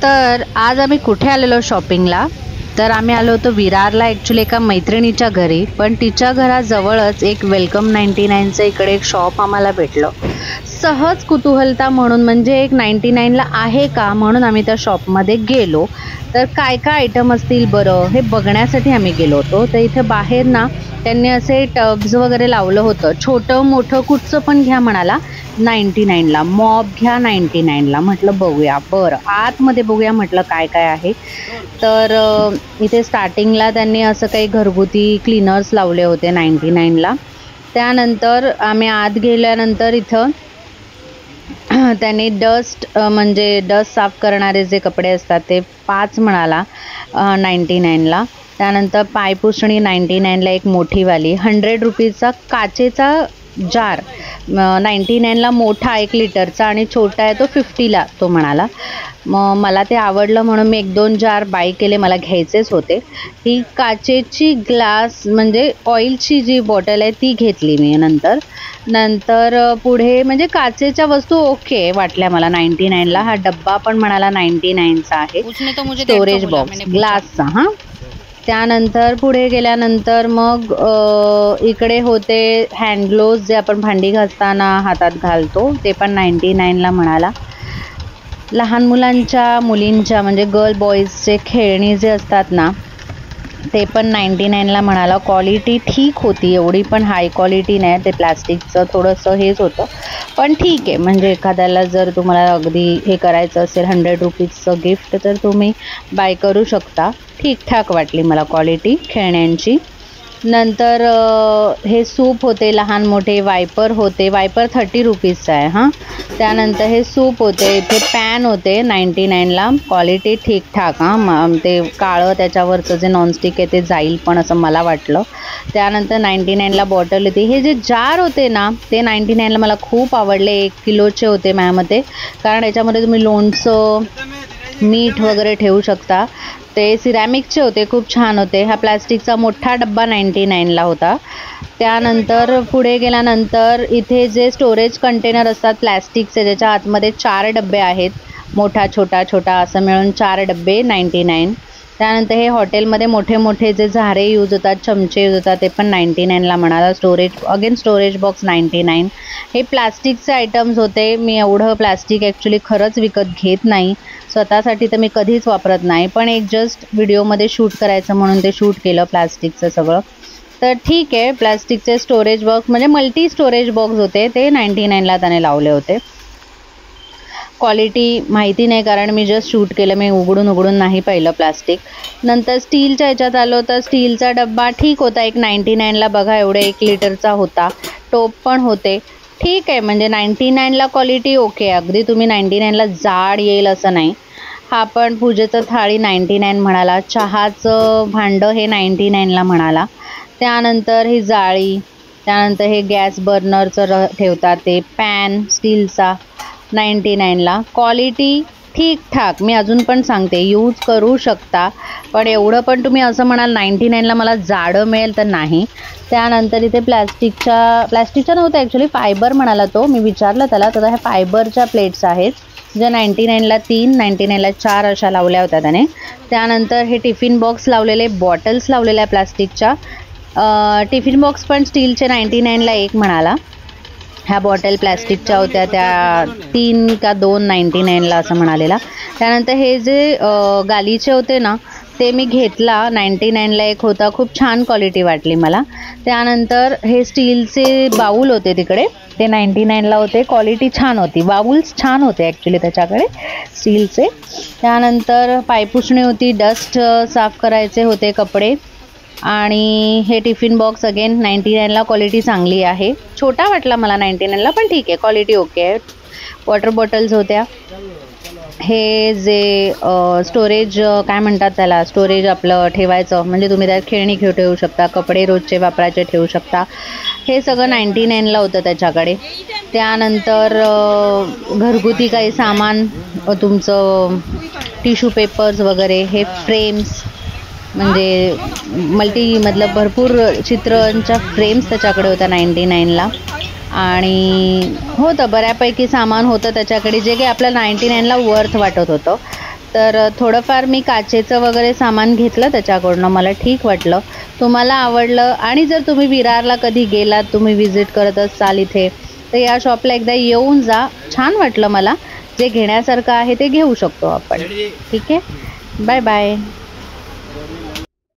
तर आज आम्ही कुठे आलेलो शॉपिंगला, तर आम्ही आलो होतो विरारला ॲक्च्युली एका मैत्रिणीच्या घरी. पण तिच्या घराजवळच एक वेलकम 99चं इकडे एक शॉप आम्हाला भेटलं. सहज कुतूहलता म्हणून, म्हणजे एक 99ला आहे का म्हणून आम्ही त्या शॉपमध्ये गेलो. तर काय काय आयटम असतील बरं हे बघण्यासाठी आम्ही गेलो होतो. तर इथे बाहेर ना त्यांनी असे टब्स वगैरे लावलं होतं, छोटं मोठं कुठचं पण घ्या म्हणाला 99ला, मॉप घ्या 99ला. म्हटलं बघूया, बरं आतमध्ये बघूया म्हटलं काय काय आहे. तर इथे स्टार्टिंगला त्यांनी असं काही घरगुती क्लीनर्स लावले होते 99ला. त्यानंतर आम्ही आत गेल्यानंतर इथं त्यांनी म्हणजे डस्ट साफ करणारे जे कपडे असतात ते 5 म्हणाला 99ला. त्यानंतर पायपुसणी 99ला एक मोठीवाली, 100 रुपीजचा काचेचा जार 99ला मोठा 1 लिटरचा, आणि छोटा आहे तो 50ला तो म्हणाला. मग मला ते आवडलं म्हणून मी 1-2 जार बाय केले, मला घ्यायचेच होते. ही काचेची ग्लास म्हणजे ऑइलची जी बॉटल आहे ती घेतली मी. नंतर पुढे म्हणजे काचेच्या वस्तू ओके वाटल्या मला 99ला. हा डब्बा पण म्हणाला 99चा आहे, स्टोरेज बॉक्स ग्लासचा. हां, त्यानंतर पुढे गेल्यानंतर मग इकडे होते हँड ग्लोव्ज, जे आपण भांडी घासताना हातात घालतो, ते पण 99ला म्हणाला. लहान मुलांच्या मुलींच्या म्हणजे गर्ल बॉईजचे खेळणी जे असतात ना ते पण 99ला म्हणाला. क्वालिटी ठीक होती, एवढी पण हाय क्वालिटी नाही, ते प्लॅस्टिकचं थोडंसं हेच होतं, पण ठीक आहे. म्हणजे एखाद्याला जर तुम्हाला अगदी हे करायचं असेल 100 रुपीजचं गिफ्ट तर तुम्ही बाय करू शकता. ठीकठाक वाटली मला क्वालिटी खेळण्यांची. नंतर हे सूप होते लहान मोठे, वायपर होते, वायपर 30 रुपीजचा आहे. हां, त्यानंतर हे सूप होते, इथे पॅन होते 99ला, क्वालिटी ठीकठाक. हां, ते काळं त्याच्यावरचं जे नॉनस्टिक आहे ते जाईल पण असं मला वाटलं. त्यानंतर 99ला बॉटल होती. हे जे जार होते ना ते 99ला मला खूप आवडले. 1 किलोचे होते माझ्यामध्ये, कारण याच्यामध्ये तुम्ही लोणचं मीठ वगैरे ठेवू शकता. ते सिरॅमिकचे होते, खूप छान होते. हा प्लॅस्टिकचा मोठा डब्बा 99ला होता. त्यानंतर पुढे गेल्यानंतर इथे जे स्टोरेज कंटेनर असतात प्लॅस्टिकचे, ज्याच्या आतमध्ये 4 डब्बे आहेत, मोठा छोटा छोटा असं मिळून 4 डब्बे 99. त्यानंतर हे हॉटेलमध्ये मोठे मोठे जे झारे यूज होतात, चमचे यूज होतात, ते पण 99ला म्हणाला. Storage box 99. हे प्लास्टिकचे आयटम्स होते. मी एवढं प्लास्टिक ॲक्च्युली खरंच विकत घेत नाही स्वतःसाठी, तर मी कधीच वापरत नाही, पण एक जस्ट व्हिडिओमध्ये शूट करायचं म्हणून ते शूट केलं प्लास्टिकचं सगळं. तर ठीक आहे, प्लास्टिकचे स्टोरेज बॉक्स म्हणजे मल्टी स्टोरेज बॉक्स होते, ते 99ला त्याने लावले होते. क्वालिटी माहिती नाही, कारण मी जस्ट शूट केलं, मी उघडून नाही पाहिलं प्लास्टिक. नंतर स्टीलच्या ह्याच्यात आलो तर स्टीलचा डब्बा ठीक होता, एक 99ला बघा एवढे 1 लिटरचा होता. टोप पण होते, ठीक आहे. म्हणजे 99ला क्वालिटी ओके. अगदी तुम्ही 99ला जाड येईल असं नाही. हा पण पूजेचं थाळी 99 म्हणाला. चहाचं भांडं हे 99ला म्हणाला. त्यानंतर ही जाळी, त्यानंतर हे गॅस बर्नरचं ठेवतात ते पॅन स्टीलचा 99ला. क्वालिटी ठीकठाक. मी अजून पण सांगते यूज करू शकता, पण एवढं पण तुम्ही असं म्हणाल 99ला मला जाडं मिळेल तर नाही. त्यानंतर इथे प्लॅस्टिकच्या नव्हत्या ॲक्च्युली, फायबर म्हणाला तो. मी विचारलं त्याला, तर ह्या फायबरच्या प्लेट्स आहेत, ज्या 99ला 3, 99ला 4 अशा लावल्या होत्या त्याने. त्यानंतर हे टिफिन बॉक्स लावलेले, बॉटल्स लावलेल्या प्लास्टिकच्या. टिफिन बॉक्स पण स्टीलचे 99ला 1 म्हणाला. ह्या बॉटल प्लॅस्टिकच्या होत्या, त्या 3 का 2 99ला असं म्हणालेला. त्यानंतर हे जे गालीचे होते ना ते मी घेतला 99ला 1 होता, खूप छान क्वालिटी वाटली मला. त्यानंतर हे स्टीलचे बाऊल होते तिकडे, ते 99ला होते, क्वालिटी छान होती. बाऊल्स छान होते ॲक्च्युली त्याच्याकडे स्टीलचे. त्यानंतर पायपुसणी होती, डस्ट साफ करायचे होते कपडे. आणि हे टिफिन बॉक्स अगेन 99ला, क्वालिटी चांगली आहे. छोटा वाटला मला 99ला, पण ठीक आहे, क्वालिटी ओके आहे. वॉटर बॉटल्स होत्या. हे जे स्टोरेज काय म्हणतात त्याला, स्टोरेज आपलं ठेवायचं, म्हणजे तुम्ही त्यात खेळणी ठेवू शकता, कपडे रोजचे वापरायचे ठेवू शकता. हे सगळं 99ला होतं त्याच्याकडे. त्यानंतर घरगुती काही सामान, तुमचं टिश्यू पेपर्स वगैरे, हे फ्रेम्स म्हणजे भरपूर चित्रांच्या फ्रेम्स त्याच्याकडे होत्या 99ला. आणि होतं बऱ्यापैकी सामान होतं त्याच्याकडे, जे काही आपल्याला 99ला वर्थ वाटत होतं. तर थोडंफार मी काचेचं वगैरे सामान घेतलं त्याच्याकडनं, मला ठीक वाटलं. तुम्हाला आवडलं आणि जर तुम्ही विरारला कधी गेलात, तुम्ही विजिट करत असाल इथे, तर या शॉपला एकदा येऊन जा. छान वाटलं मला. जे घेण्यासारखं आहे ते घेऊ शकतो आपण. ठीक आहे, बाय बाय.